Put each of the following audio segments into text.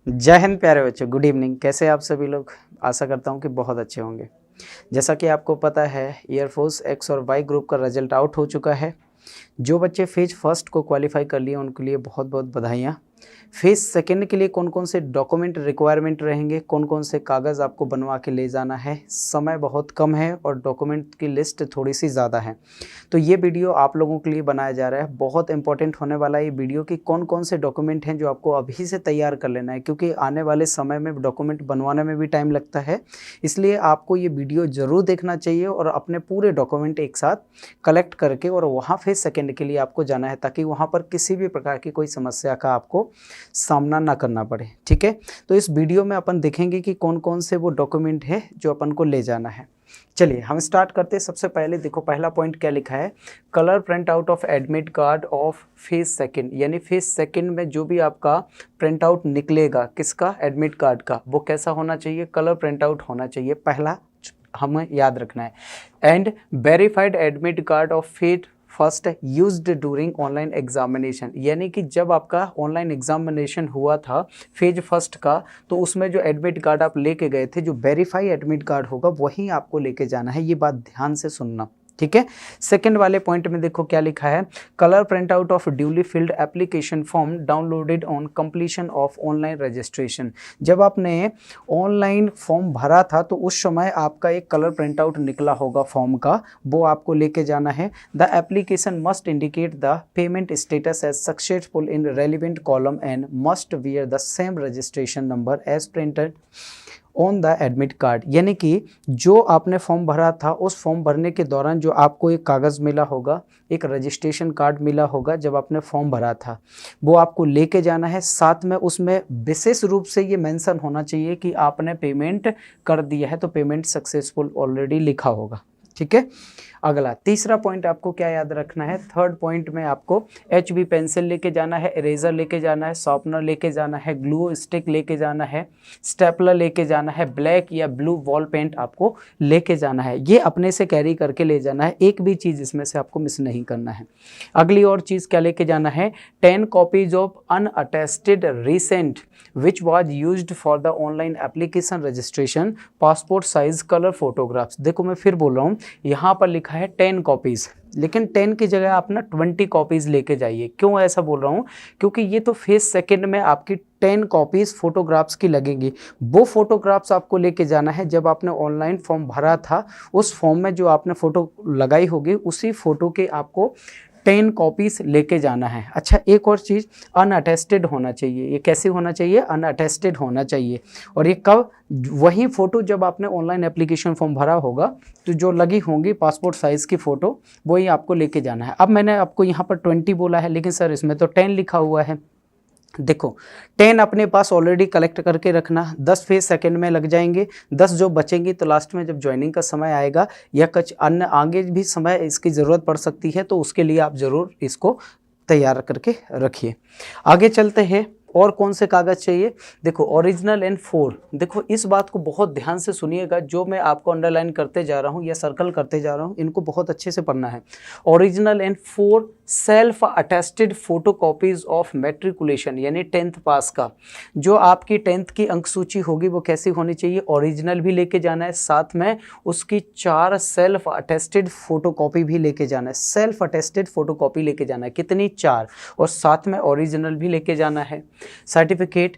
जय हिंद प्यारे बच्चों, गुड इवनिंग। कैसे आप सभी लोग? आशा करता हूँ कि बहुत अच्छे होंगे। जैसा कि आपको पता है, एयरफोर्स एक्स और वाई ग्रुप का रिजल्ट आउट हो चुका है। जो बच्चे फेज फर्स्ट को क्वालिफाई कर लिए उनके लिए बहुत बहुत बधाइयाँ। फेज सेकंड के लिए कौन कौन से डॉक्यूमेंट रिक्वायरमेंट रहेंगे, कौन कौन से कागज़ आपको बनवा के ले जाना है, समय बहुत कम है और डॉक्यूमेंट की लिस्ट थोड़ी सी ज़्यादा है। तो ये वीडियो आप लोगों के लिए बनाया जा रहा है। बहुत इंपॉर्टेंट होने वाला है ये वीडियो कि कौन कौन से डॉक्यूमेंट हैं जो आपको अभी से तैयार कर लेना है, क्योंकि आने वाले समय में डॉक्यूमेंट बनवाने में भी टाइम लगता है। इसलिए आपको ये वीडियो ज़रूर देखना चाहिए और अपने पूरे डॉक्यूमेंट एक साथ कलेक्ट करके और वहाँ फेज सेकंड के लिए आपको जाना है, ताकि वहाँ पर किसी भी प्रकार की कोई समस्या का आपको सामना ना करना पड़े। ठीक है, तो इस वीडियो में अपन देखेंगे कि कौन कौन से वो डॉक्यूमेंट है जो अपन को ले जाना है। चलिए हम स्टार्ट करते हैं। सबसे पहले देखो, पहला पॉइंट क्या लिखा है, colour print out of admit card of phase second. यानी फेज सेकंड में जो भी आपका प्रिंट आउट निकलेगा, किसका? एडमिट कार्ड का, वो कैसा होना चाहिए? कलर प्रिंट आउट होना चाहिए, पहला हमें याद रखना है। And verified admit card of phase first used during online examination. यानी कि जब आपका ऑनलाइन एग्जामिनेशन हुआ था फेज फर्स्ट का, तो उसमें जो एडमिट कार्ड आप लेके गए थे, जो वेरीफाई एडमिट कार्ड होगा वही आपको लेके जाना है। ये बात ध्यान से सुनना, ठीक है। सेकंड वाले पॉइंट में देखो क्या लिखा है, colour print out of duly field application form downloaded on completion of online registration. जब आपने ऑनलाइन फॉर्म भरा था तो उस समय आपका एक कलर प्रिंट आउट निकला होगा फॉर्म का, वो आपको लेके जाना है। The application must indicate the payment status as successful in relevant column and must wear the same registration number as printed on the admit card. यानी कि जो आपने फॉर्म भरा था, उस फॉर्म भरने के दौरान जो आपको एक कागज़ मिला होगा, एक रजिस्ट्रेशन कार्ड मिला होगा जब आपने फॉर्म भरा था, वो आपको लेके जाना है। साथ में उसमें विशेष रूप से ये मेंशन होना चाहिए कि आपने पेमेंट कर दिया है, तो पेमेंट सक्सेसफुल ऑलरेडी लिखा होगा। ठीक है। अगला तीसरा पॉइंट आपको क्या याद रखना है, थर्ड पॉइंट में आपको HB पेंसिल लेके जाना है, इरेजर लेके जाना है, शॉर्पनर लेके जाना है, ग्लू स्टिक लेके जाना है, स्टेपलर लेके जाना है, ब्लैक या ब्लू वॉल पेंट आपको लेके जाना है। ये अपने से कैरी करके ले जाना है, एक भी चीज़ इसमें से आपको मिस नहीं करना है। अगली और चीज़ क्या लेके जाना है, 10 copies of unattested recent which was used for the online application registration, passport size colour photographs. देखो मैं फिर बोल रहा हूँ, यहाँ पर लिखा है 10 कॉपीज़, लेकिन 10 की जगह आप ना 20 कॉपीज़ लेके जाइए। क्यों ऐसा बोल रहा हूँ? क्योंकि ये तो फेज सेकंड में आपकी 10 कॉपीज़ फोटोग्राफ्स की लगेंगी। वो फोटोग्राफ्स आपको लेके जाना है जब आपने ऑनलाइन फॉर्म भरा था, उस फॉर्म में जो आपने फ़ोटो लगाई होगी उसी फ़ोटो के आपको 10 कॉपीज़ लेके जाना है। अच्छा, एक और चीज़, अनअटेस्टेड होना चाहिए। ये कैसे होना चाहिए? अनअटेस्टेड होना चाहिए। और ये कब? वही फ़ोटो जब आपने ऑनलाइन एप्लीकेशन फॉर्म भरा होगा तो जो लगी होंगी पासपोर्ट साइज़ की फ़ोटो, वही आपको लेके जाना है। अब मैंने आपको यहाँ पर 20 बोला है, लेकिन सर इसमें तो 10 लिखा हुआ है। देखो, 10 अपने पास ऑलरेडी कलेक्ट करके रखना, 10 फेज सेकंड में लग जाएंगे, 10 जो बचेंगी तो लास्ट में जब ज्वाइनिंग का समय आएगा या कुछ अन्य आगे भी समय इसकी ज़रूरत पड़ सकती है, तो उसके लिए आप ज़रूर इसको तैयार करके रखिए। आगे चलते हैं, और कौन से कागज़ चाहिए? देखो, ओरिजिनल एंड 4। देखो इस बात को बहुत ध्यान से सुनिएगा, जो मैं आपको अंडरलाइन करते जा रहा हूँ या सर्कल करते जा रहा हूँ, इनको बहुत अच्छे से पढ़ना है। Original and 4 self attested photo copies of matriculation, यानी 10th पास का जो आपकी 10th की अंक सूची होगी वो कैसी होनी चाहिए? ओरिजिनल भी लेके जाना है, साथ में उसकी 4 सेल्फ अटेस्टेड फोटो कॉपी भी लेके जाना है। सेल्फ अटेस्टेड फोटो कॉपी लेके जाना है, कितनी? 4, और साथ में ओरिजिनल भी लेके जाना है। सर्टिफिकेट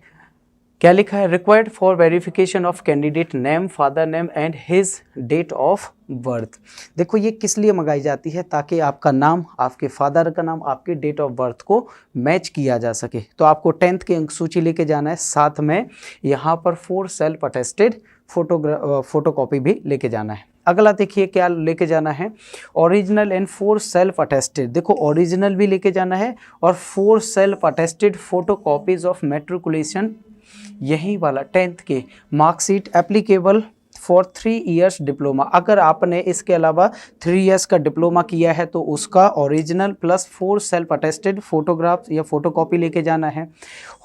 क्या लिखा है, required for verification of candidate name, father name and his date of birth. देखो ये किस लिए मंगाई जाती है? ताकि आपका नाम, आपके फादर का नाम, आपके डेट ऑफ बर्थ को मैच किया जा सके। तो आपको 10th की अंक सूची लेके जाना है, साथ में यहाँ पर 4 सेल्फ अटेस्टेड फोटो कॉपी भी लेके जाना है। अगला देखिए क्या लेके जाना है, ओरिजिनल एंड 4 सेल्फ अटेस्टेड। देखो ओरिजिनल भी लेके जाना है और 4 self attested photo copies of matriculation, यही वाला 10th के marksheet applicable for 3 years diploma. अगर आपने इसके अलावा 3 इयर्स का डिप्लोमा किया है तो उसका original plus 4 self attested photograph या फोटोकॉपी लेके जाना है।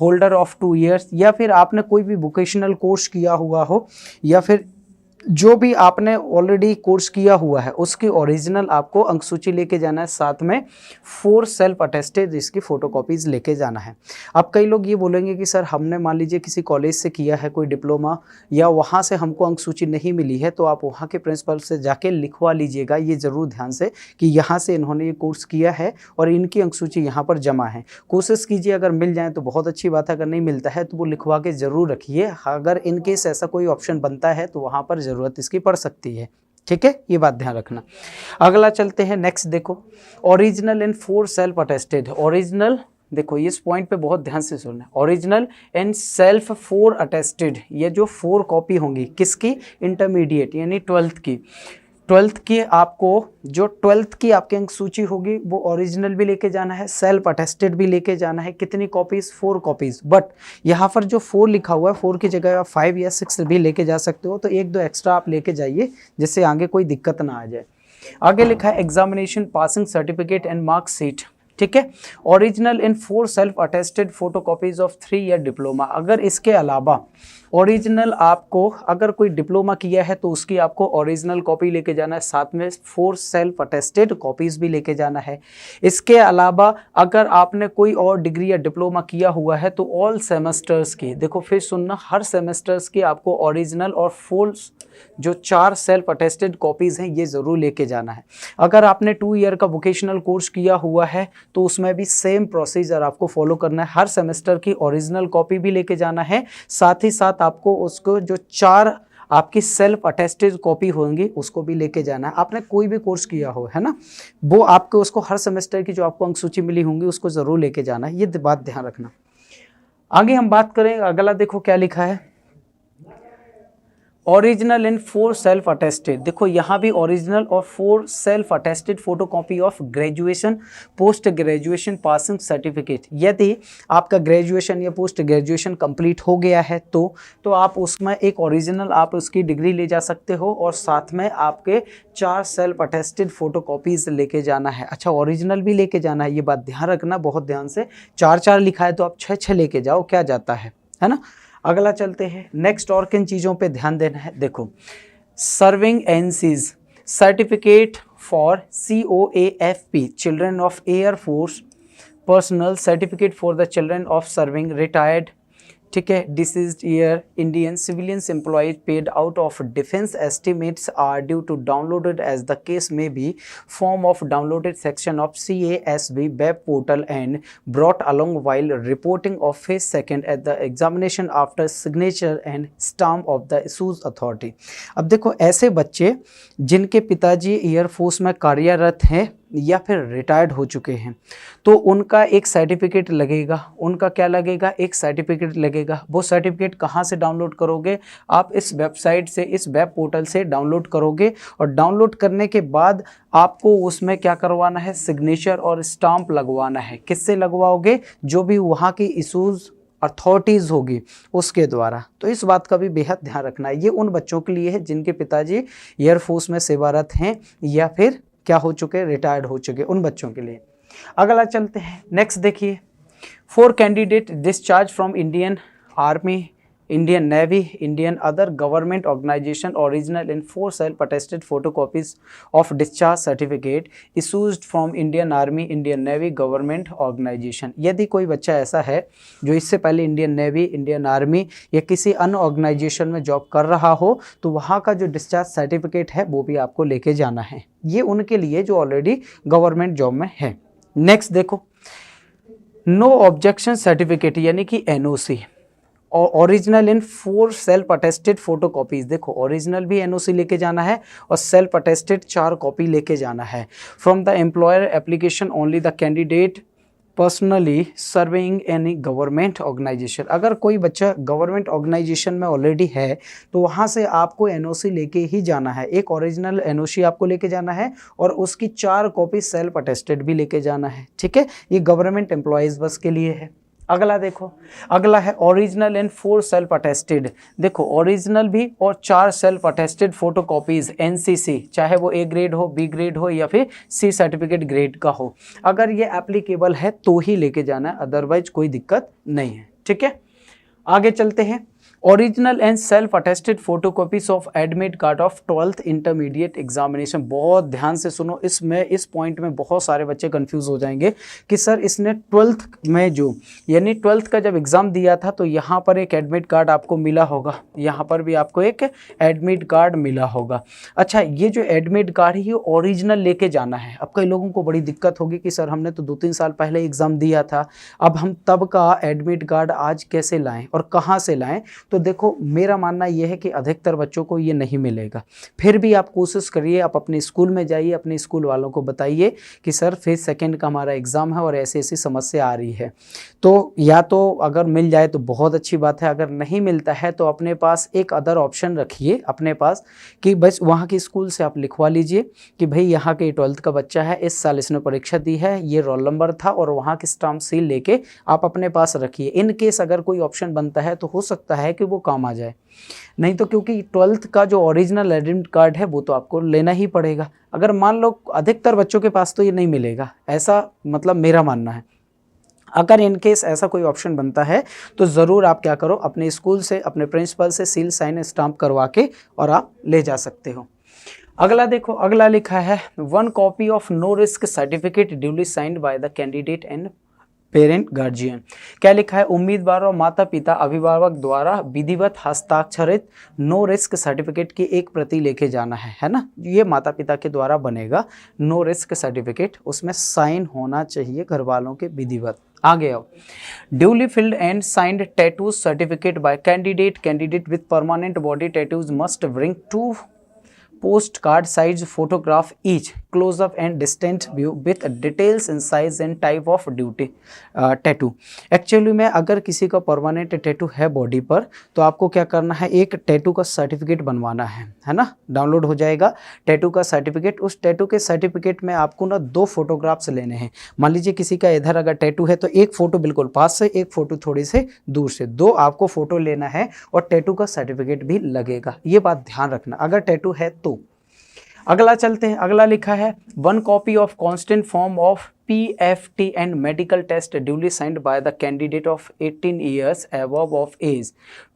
होल्डर ऑफ 2 इयर्स, या फिर आपने कोई भी वोकेशनल कोर्स किया हुआ हो या फिर जो भी आपने ऑलरेडी कोर्स किया हुआ है उसकी ओरिजिनल आपको अंक सूची लेके जाना है, साथ में 4 सेल्फ अटेस्टेड इसकी फोटोकॉपीज लेके जाना है। अब कई लोग ये बोलेंगे कि सर हमने मान लीजिए किसी कॉलेज से किया है कोई डिप्लोमा या वहाँ से हमको अंक सूची नहीं मिली है, तो आप वहाँ के प्रिंसिपल से जाके लिखवा लीजिएगा ये ज़रूर ध्यान से कि यहाँ से इन्होंने ये कोर्स किया है और इनकी अंक सूची यहाँ पर जमा है। कोशिश कीजिए अगर मिल जाए तो बहुत अच्छी बात है, अगर नहीं मिलता है तो वो लिखवा के ज़रूर रखिए। अगर इनकेस ऐसा कोई ऑप्शन बनता है तो वहाँ पर ज़रूरत इसकी पड़ सकती है। ठीक है, ये बात ध्यान रखना। अगला चलते हैं नेक्स्ट, देखो original in 4 self attested. Original देखो इस पॉइंट पे बहुत ध्यान से सुनना, ओरिजिनल एंड सेल्फ 4 अटेस्टेड, ये जो 4 कॉपी होंगी किसकी, इंटरमीडिएट यानी 12th की। 12th की आपको जो 12th की आपकी अंक सूची होगी वो ओरिजिनल भी लेके जाना है, सेल्फ अटेस्टेड भी लेके जाना है। कितनी कॉपीज, 4 कॉपीज। बट यहाँ पर जो 4 लिखा हुआ है 4 की जगह आप 5 या 6 भी लेके जा सकते हो, तो 1-2 एक्स्ट्रा आप लेके जाइए जिससे आगे कोई दिक्कत ना आ जाए। आगे लिखा है examination passing certificate and marksheet. ठीक है, original in 4 self attested photocopies of 3 year diploma. अगर इसके अलावा ओरिजिनल आपको अगर कोई डिप्लोमा किया है तो उसकी आपको ओरिजिनल कॉपी लेके जाना है, साथ में 4 सेल्फ अटेस्टेड कॉपीज भी लेके जाना है। इसके अलावा अगर आपने कोई और डिग्री या डिप्लोमा किया हुआ है तो ऑल सेमेस्टर्स की, देखो फिर सुनना, हर सेमेस्टर्स की आपको ओरिजिनल और फुल जो 4 सेल्फ अटेस्टेड कॉपीज हैं ये ज़रूर लेके जाना है। अगर आपने 2 ईयर का वोकेशनल कोर्स किया हुआ है तो उसमें भी सेम प्रोसीजर आपको फॉलो करना है। हर सेमेस्टर की ओरिजिनल कॉपी भी लेके जाना है, साथ ही साथ आपको उसको जो 4 आपकी सेल्फ अटेस्टेड कॉपी होंगी उसको भी लेके जाना है। आपने कोई भी कोर्स किया हो है ना, वो आपको उसको हर सेमेस्टर की जो आपको अंक सूची मिली होंगी उसको ज़रूर लेके जाना है, ये बात ध्यान रखना। आगे हम बात करें, अगला देखो क्या लिखा है, ओरिजिनल इन 4 सेल्फ अटेस्टेड। देखो यहाँ भी ओरिजिनल और 4 self attested photocopy of graduation post graduation passing certificate. यदि आपका ग्रेजुएशन या पोस्ट ग्रेजुएशन कंप्लीट हो गया है तो आप उसमें एक ओरिजिनल आप उसकी डिग्री ले जा सकते हो और साथ में आपके 4 सेल्फ अटेस्टेड फोटोकॉपीज लेके जाना है। अच्छा, ओरिजिनल भी लेके जाना है, ये बात ध्यान रखना बहुत ध्यान से। 4-4 लिखा है तो आप 6-6 लेके जाओ, क्या जाता है ना। अगला चलते हैं नेक्स्ट, और किन चीज़ों पे ध्यान देना है, देखो serving NCs certificate for COAFP children of air force personnel certificate for the children of serving retired, ठीक है, deceased year Indian civilians employees paid out of defence estimates are due to downloaded as the case may be form of downloaded section of CASB web portal and brought along while reporting of phase second at the examination after signature and stamp of the issues authority. अब देखो ऐसे बच्चे जिनके पिताजी air force में कार्यरत हैं या फिर रिटायर्ड हो चुके हैं तो उनका एक सर्टिफिकेट लगेगा। उनका क्या लगेगा, एक सर्टिफिकेट लगेगा। वो सर्टिफिकेट कहाँ से डाउनलोड करोगे, आप इस वेबसाइट से, इस वेब पोर्टल से डाउनलोड करोगे और डाउनलोड करने के बाद आपको उसमें क्या करवाना है, सिग्नेचर और स्टाम्प लगवाना है। किससे लगवाओगे, जो भी वहाँ की इशूज़ अथॉरिटीज़ होगी उसके द्वारा। तो इस बात का भी बेहद ध्यान रखना है। ये उन बच्चों के लिए है जिनके पिताजी एयरफोर्स में सेवारत हैं या फिर क्या हो चुके, रिटायर्ड हो चुके, उन बच्चों के लिए। अगला चलते हैं नेक्स्ट, देखिए 4 candidate discharge from Indian army, Indian navy, Indian other government organisation original in 4 self attested photocopies of discharge certificate issues from Indian army, Indian navy government organisation. यदि कोई बच्चा ऐसा है जो इससे पहले इंडियन नेवी, इंडियन आर्मी या किसी अन्य ऑर्गेनाइजेशन में जॉब कर रहा हो तो वहाँ का जो डिस्चार्ज सर्टिफिकेट है वो भी आपको लेके जाना है। ये उनके लिए जो ऑलरेडी गवर्नमेंट जॉब में है। नेक्स्ट देखो, नो ऑब्जेक्शन सर्टिफिकेट यानी कि NOC और original in 4 self attested photocopies. देखो ओरिजिनल भी NOC लेके जाना है और सेल्फ अटेस्टेड 4 कॉपी लेके जाना है। From the employer application only the candidate personally serving any government organisation. अगर कोई बच्चा गवर्नमेंट ऑर्गेनाइजेशन में ऑलरेडी है तो वहाँ से आपको NOC लेके ही जाना है। एक ओरिजिनल NOC आपको लेके जाना है और उसकी 4 कॉपी सेल्फ अटेस्टेड भी लेके जाना है। ठीक है, ये गवर्नमेंट एम्प्लॉयज़ बस के लिए है। अगला देखो, अगला है ओरिजिनल एंड 4 सेल्फ अटेस्टेड। देखो ओरिजिनल भी और 4 सेल्फ अटेस्टेड फोटोकॉपीज NCC, चाहे वो A ग्रेड हो, B ग्रेड हो या फिर C सर्टिफिकेट ग्रेड का हो, अगर ये एप्लीकेबल है तो ही लेके जाना है, अदरवाइज कोई दिक्कत नहीं है। ठीक है, आगे चलते हैं। Original and self attested photocopies of admit card of 12th intermediate examination. बहुत ध्यान से सुनो, इसमें इस पॉइंट में बहुत सारे बच्चे कंफ्यूज हो जाएंगे कि सर इसने 12th में जो यानी 12th का जब एग्ज़ाम दिया था तो यहाँ पर एक एडमिट कार्ड आपको मिला होगा, यहाँ पर भी आपको एक एडमिट कार्ड मिला होगा। अच्छा, ये जो एडमिट कार्ड है ये ओरिजिनल लेके जाना है। अब कई लोगों को बड़ी दिक्कत होगी कि सर हमने तो 2-3 साल पहले एग्ज़ाम दिया था, अब हम तब का एडमिट कार्ड आज कैसे लाएं और कहाँ से लाएं। तो देखो, मेरा मानना यह है कि अधिकतर बच्चों को ये नहीं मिलेगा। फिर भी आप कोशिश करिए, आप अपने स्कूल में जाइए, अपने स्कूल वालों को बताइए कि सर फेज सेकंड का हमारा एग्ज़ाम है और ऐसी ऐसी समस्या आ रही है। तो या तो अगर मिल जाए तो बहुत अच्छी बात है, अगर नहीं मिलता है तो अपने पास एक अदर ऑप्शन रखिए अपने पास कि बस वहाँ के स्कूल से आप लिखवा लीजिए कि भाई यहाँ के 12th का बच्चा है, इस साल इसने परीक्षा दी है, ये रोल नंबर था, और वहाँ की स्टाम्प सील लेके आप अपने पास रखिए। इन केस अगर कोई ऑप्शन बनता है तो हो सकता है कि वो काम आ जाए, नहीं तो क्योंकि 12th का जो ओरिजिनल एडमिट कार्ड है वो तो आपको लेना ही पड़ेगा। अगर मान लो अधिकतर बच्चों के पास तो ये नहीं मिलेगा, ऐसा मतलब मेरा मानना है। अगर इन केस ऐसा कोई ऑप्शन बनता है तो ज़रूर आप क्या करो, अपने स्कूल से अपने प्रिंसिपल से सील साइन स्टाम्प करवा के और आप ले जा सकते हो। अगला देखो, अगला लिखा है 1 copy of no risk certificate duly signed by the candidate and parent guardian. क्या लिखा है, उम्मीदवार और माता पिता अभिभावक द्वारा विधिवत हस्ताक्षरित नो रिस्क सर्टिफिकेट की एक प्रति लेके जाना है ना। ये माता पिता के द्वारा बनेगा नो रिस्क सर्टिफिकेट, उसमें साइन होना चाहिए घर वालों के विधिवत। आगे आओ, duly filled and signed tattoos certificate by candidate with permanent body tattoos must bring 2 post card size photograph each, closeup and distant view with details in size and type of duty tattoo. Actually में अगर किसी का permanent tattoo है body पर तो आपको क्या करना है, एक टैटू का सर्टिफिकेट बनवाना है ना। डाउनलोड हो जाएगा टैटू का सर्टिफिकेट। उस टैटू के सर्टिफिकेट में आपको ना 2 फोटोग्राफ्स लेने हैं। मान लीजिए किसी का इधर अगर टैटू है तो एक फ़ोटो बिल्कुल पास से, एक फ़ोटो थोड़ी से दूर से, 2 आपको फ़ोटो लेना है और टैटू का सर्टिफिकेट भी लगेगा। ये बात ध्यान रखना अगर टैटू है तो। अगला चलते हैं, अगला लिखा है 1 copy of constant form of PFT and medical test duly signed by the candidate of 18 years above of age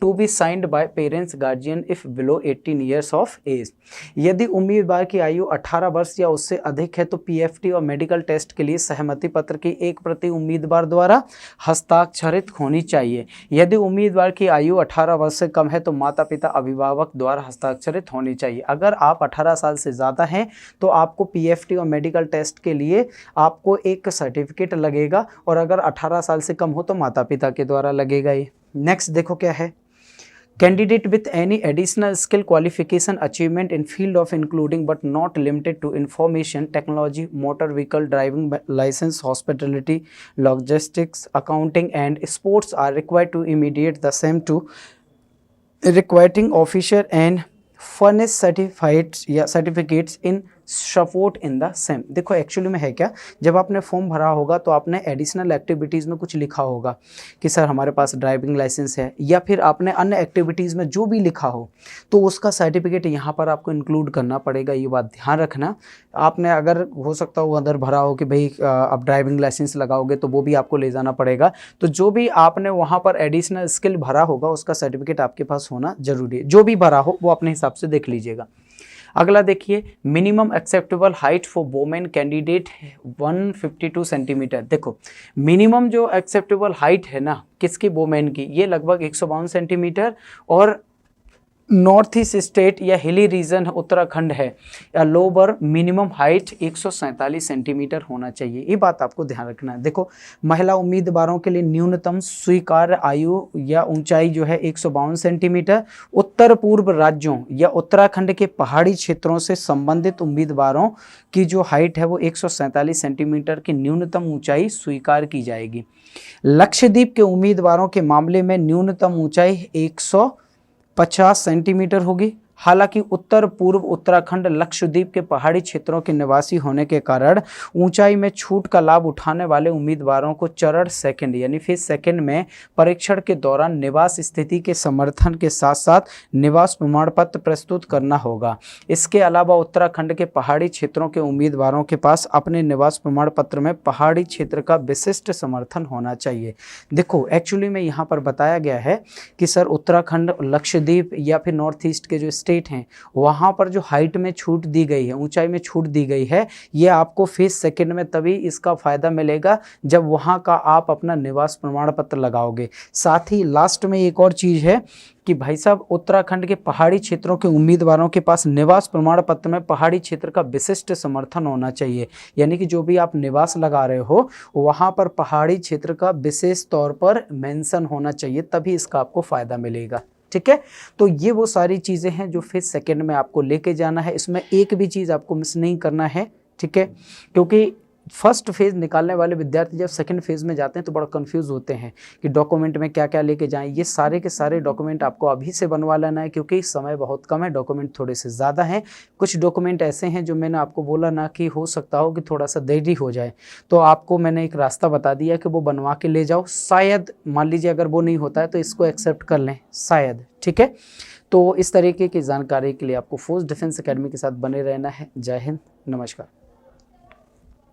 to be signed by parents guardian if below 18 years of age। यदि उम्मीदवार की आयु 18 वर्ष या उससे अधिक है तो PFT और मेडिकल टेस्ट के लिए सहमति पत्र की एक प्रति उम्मीदवार द्वारा हस्ताक्षरित होनी चाहिए। यदि उम्मीदवार की आयु 18 वर्ष से कम है तो माता पिता अभिभावक द्वारा हस्ताक्षरित होनी चाहिए। अगर आप 18 साल से ज़्यादा हैं तो आपको PFT और मेडिकल टेस्ट के लिए आपको एक सर्टिफिकेट लगेगा, और अगर 18 साल से कम हो तो माता पिता के द्वारा लगेगा ये। नेक्स्ट देखो क्या है, candidate with any additional skill qualification achievement in field of including but not limited to information technology, motor vehicle driving licence, hospitality, logistics, accounting and sports are required to immediate the same to requiring officer and furnish certifieds या certificates in support in the same. देखो actually में है क्या, जब आपने form भरा होगा तो आपने एडिशनल एक्टिविटीज़ में कुछ लिखा होगा कि सर हमारे पास ड्राइविंग लाइसेंस है, या फिर आपने अन्य एक्टिविटीज़ में जो भी लिखा हो तो उसका सर्टिफिकेट यहाँ पर आपको इंक्लूड करना पड़ेगा। ये बात ध्यान रखना। आपने अगर हो सकता हो अंदर भरा हो कि भाई आप ड्राइविंग लाइसेंस लगाओगे तो वो भी आपको ले जाना पड़ेगा। तो जो भी आपने वहाँ पर एडिशनल स्किल भरा होगा उसका सर्टिफिकेट आपके पास होना जरूरी है। जो भी भरा हो वो अपने हिसाब से देख लीजिएगा। अगला देखिए, minimum acceptable height for women candidate 152 centimetre. देखो मिनिमम जो एक्सेप्टेबल हाइट है ना किसकी, वोमेन की, ये लगभग 152 सेंटीमीटर, और नॉर्थ ईस्ट स्टेट या हिली रीजन उत्तराखंड है या लोअर मिनिमम हाइट 147 सेंटीमीटर होना चाहिए। ये बात आपको ध्यान रखना है। देखो महिला उम्मीदवारों के लिए न्यूनतम स्वीकार्य आयु या ऊंचाई जो है 152 सेंटीमीटर। उत्तर पूर्व राज्यों या उत्तराखंड के पहाड़ी क्षेत्रों से संबंधित उम्मीदवारों की जो हाइट है वो 147 सेंटीमीटर की न्यूनतम ऊंचाई स्वीकार की जाएगी। लक्षद्वीप के उम्मीदवारों के मामले में न्यूनतम ऊंचाई 150 सेंटीमीटर होगी। हालांकि उत्तर पूर्व उत्तराखंड लक्षद्वीप के पहाड़ी क्षेत्रों के निवासी होने के कारण ऊंचाई में छूट का लाभ उठाने वाले उम्मीदवारों को चरण सेकंड यानी फेज सेकंड में परीक्षण के दौरान निवास स्थिति के समर्थन के साथ साथ निवास प्रमाण पत्र प्रस्तुत करना होगा। इसके अलावा उत्तराखंड के पहाड़ी क्षेत्रों के उम्मीदवारों के पास अपने निवास प्रमाण पत्र में पहाड़ी क्षेत्र का विशिष्ट समर्थन होना चाहिए। देखो एक्चुअली में यहाँ पर बताया गया है कि सर उत्तराखंड, लक्षद्वीप या फिर नॉर्थ ईस्ट के जो स्टेट हैं वहाँ पर जो हाइट में छूट दी गई है, ऊंचाई में छूट दी गई है, ये आपको फेज सेकंड में तभी इसका फायदा मिलेगा जब वहाँ का आप अपना निवास प्रमाण पत्र लगाओगे। साथ ही लास्ट में एक और चीज़ है कि भाई साहब उत्तराखंड के पहाड़ी क्षेत्रों के उम्मीदवारों के पास निवास प्रमाण पत्र में पहाड़ी क्षेत्र का विशिष्ट समर्थन होना चाहिए। यानी कि जो भी आप निवास लगा रहे हो वहाँ पर पहाड़ी क्षेत्र का विशेष तौर पर मेंशन होना चाहिए, तभी इसका आपको फ़ायदा मिलेगा। ठीक है, तो ये वो सारी चीज़ें हैं जो फेज सेकेंड में आपको लेके जाना है। इसमें एक भी चीज़ आपको मिस नहीं करना है। ठीक है, क्योंकि फर्स्ट फेज़ निकालने वाले विद्यार्थी जब सेकंड फेज़ में जाते हैं तो बड़ा कंफ्यूज होते हैं कि डॉक्यूमेंट में क्या क्या लेके जाएं। ये सारे के सारे डॉक्यूमेंट आपको अभी से बनवा लेना है क्योंकि समय बहुत कम है, डॉक्यूमेंट थोड़े से ज़्यादा हैं। कुछ डॉक्यूमेंट ऐसे हैं जो मैंने आपको बोला ना कि हो सकता हो कि थोड़ा सा देरी हो जाए, तो आपको मैंने एक रास्ता बता दिया कि वो बनवा के ले जाओ। शायद मान लीजिए अगर वो नहीं होता है तो इसको एक्सेप्ट कर लें शायद। ठीक है, तो इस तरीके की जानकारी के लिए आपको फोर्स डिफेंस एकेडमी के साथ बने रहना है। जय हिंद, नमस्कार।